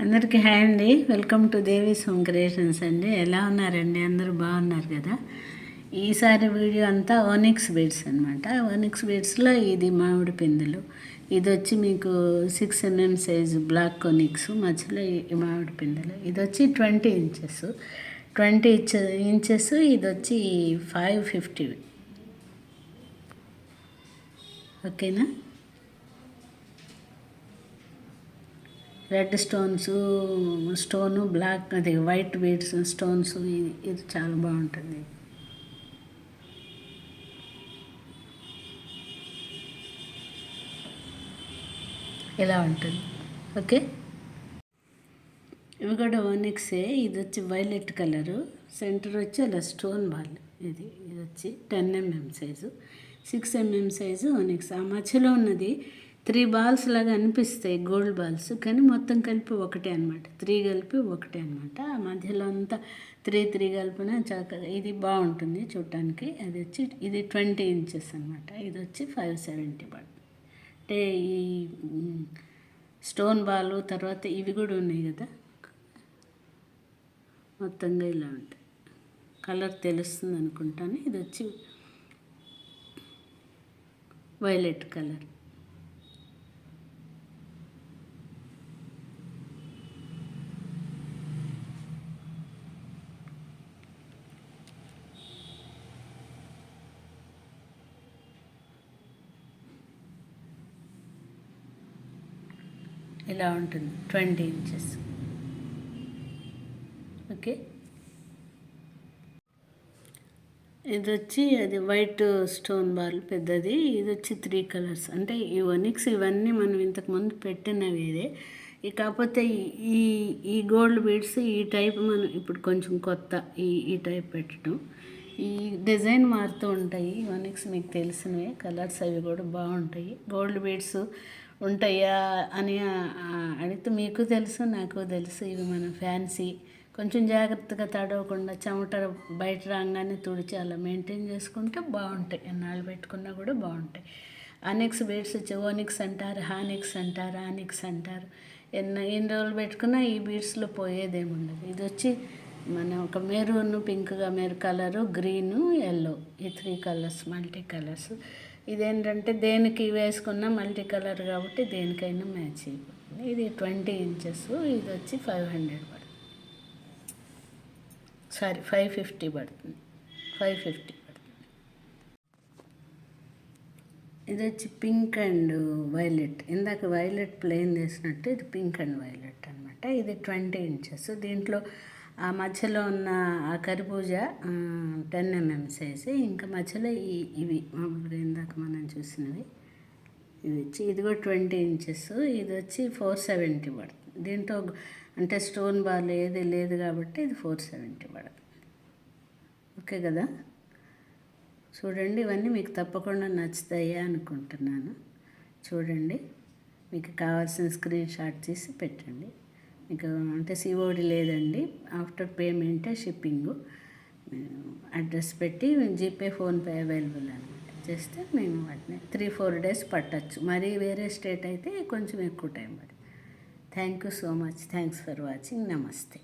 అందరికీ హాయ్ అండి. Welcome to Devi's home creations అండి. ఎలా ఉన్నారండి? అందరూ బాగున్నారు కదా. ఈసారి వీడియో అంతా ఓనిక్స్ బీడ్స్ అనమాట. ఓనిక్స్ బీడ్స్లో ఇది మామిడి పిందెలు. ఇది వచ్చి మీకు 6 mm సైజు బ్లాక్ ఓనిక్స్, మధ్యలో ఈ మామిడి పిందెలు. ఇది వచ్చి 20 ఇంచెస్, 20 ఇంచెస్. ఇది వచ్చి 550. ఓకేనా. రెడ్ స్టోను బ్లాక్, అది వైట్ బీడ్స్ స్టోన్స్. ఇది చాలా బాగుంటుంది. ఇలా ఉంటుంది. ఓకే, ఇవి కూడా ఓనిక్సే. ఇది వచ్చి వైలెట్ కలరు, సెంటర్ వచ్చి అలా స్టోన్ బాల్. ఇది వచ్చి 10 mm size, 6 mm size onyx. ఆ మధ్యలో ఉన్నది 3 బాల్స్ లాగా అనిపిస్తాయి, గోల్డ్ బాల్స్, కానీ మొత్తం కలిపి ఒకటే అనమాట. 3 కలిపి ఒకటే అనమాట. ఆ మధ్యలో అంతా 3 కలిపిన చక్కగా ఇది బాగుంటుంది చూడటానికి. అది వచ్చి ఇది 20 ఇంచెస్ అనమాట. ఇది వచ్చి 570 పడుతుంది. అంటే ఈ స్టోన్ బాలు తర్వాత ఇవి కూడా ఉన్నాయి కదా, మొత్తంగా ఇలా ఉంటాయి. కలర్ తెలుస్తుంది అనుకుంటాను. ఇది వచ్చి వైలెట్ కలర్. ఇలా ఉంటుంది 20 ఇంచెస్. ఓకే, ఇది వచ్చి అది వైట్ స్టోన్ బాల్ పెద్దది. ఇది వచ్చి 3 కలర్స్. అంటే ఈ ఓనిక్స్ ఇవన్నీ మనం ఇంతకుముందు పెట్టినవి ఇదే. కాకపోతే ఈ గోల్డ్ బీడ్స్ ఈ టైప్ మనం ఇప్పుడు కొంచెం కొత్త ఈ టైప్ పెట్టడం. ఈ డిజైన్ మారుతూ ఉంటాయి. ఓనిక్స్ మీకు తెలిసినవే, కలర్స్ అవి కూడా బాగుంటాయి. గోల్డ్ బీడ్స్ ఉంటాయా అని అడిగితే మీకు తెలుసు, నాకు తెలుసు. ఇవి మనం ఫ్యాన్సీ, కొంచెం జాగ్రత్తగా తడవకుండా చెమట బయట రాగానే తుడిచి అలా మెయింటైన్ చేసుకుంటే బాగుంటాయి. ఎన్నాళ్ళు పెట్టుకున్నా కూడా బాగుంటాయి. ఆనిక్స్ బీడ్స్ వచ్చి ఓనిక్స్ అంటారు, హానిక్స్ అంటారు, ఆనిక్స్ అంటారు. ఎన్ని రోజులు పెట్టుకున్నా ఈ బీడ్స్లో పోయేదేముండదు. ఇది వచ్చి మన ఒక మెరూన్, పింక్గా కలరు, గ్రీను, ఎల్లో, ఈ 3 కలర్స్ మల్టీ కలర్స్. ఇదేంటంటే దేనికి వేసుకున్న మల్టీ కలర్ కాబట్టి దేనికైనా మ్యాచ్ అయిపోతుంది. ఇది 20 ఇంచెస్. ఇది వచ్చి 500 పడుతుంది. 550 పడుతుంది. 550 పడుతుంది. ఇది వచ్చి పింక్ అండ్ వైలెట్. ఇందాక వైలెట్ ప్లెయిన్ వేసినట్టు ఇది పింక్ అండ్ వైలెట్ అనమాట. ఇది 20 ఇంచెస్. దీంట్లో ఆ మధ్యలో ఉన్న ఆ కర్బూజ 10 mm సైజు. ఇంకా మధ్యలో ఇవి మామూలుగా ఇందాక మనం చూసినవి ఇవి వచ్చి ఇది కూడా 20 ఇంచెస్. ఇది వచ్చి 470 పడుతుంది. దీంట్లో అంటే స్టోన్ బాల్ ఏది లేదు కాబట్టి ఇది 470 పడుతుంది. ఓకే కదా. చూడండి, ఇవన్నీ మీకు తప్పకుండా నచ్చుతాయి అనుకుంటున్నాను. చూడండి, మీకు కావాల్సిన స్క్రీన్ షాట్ తీసి పెట్టండి. మీకు అంటే సిఓడి లేదండి, ఆఫ్టర్ పేమెంటే షిప్పింగు. అడ్రస్ పెట్టి జీపే, ఫోన్పే అవైలబుల్ అనమాట. చేస్తే మేము వాటిని 3-4 డేస్ పట్టచ్చు. మరి వేరే స్టేట్ అయితే కొంచెం ఎక్కువ టైం పడుతుంది. Thank you so much. Thanks for watching. నమస్తే.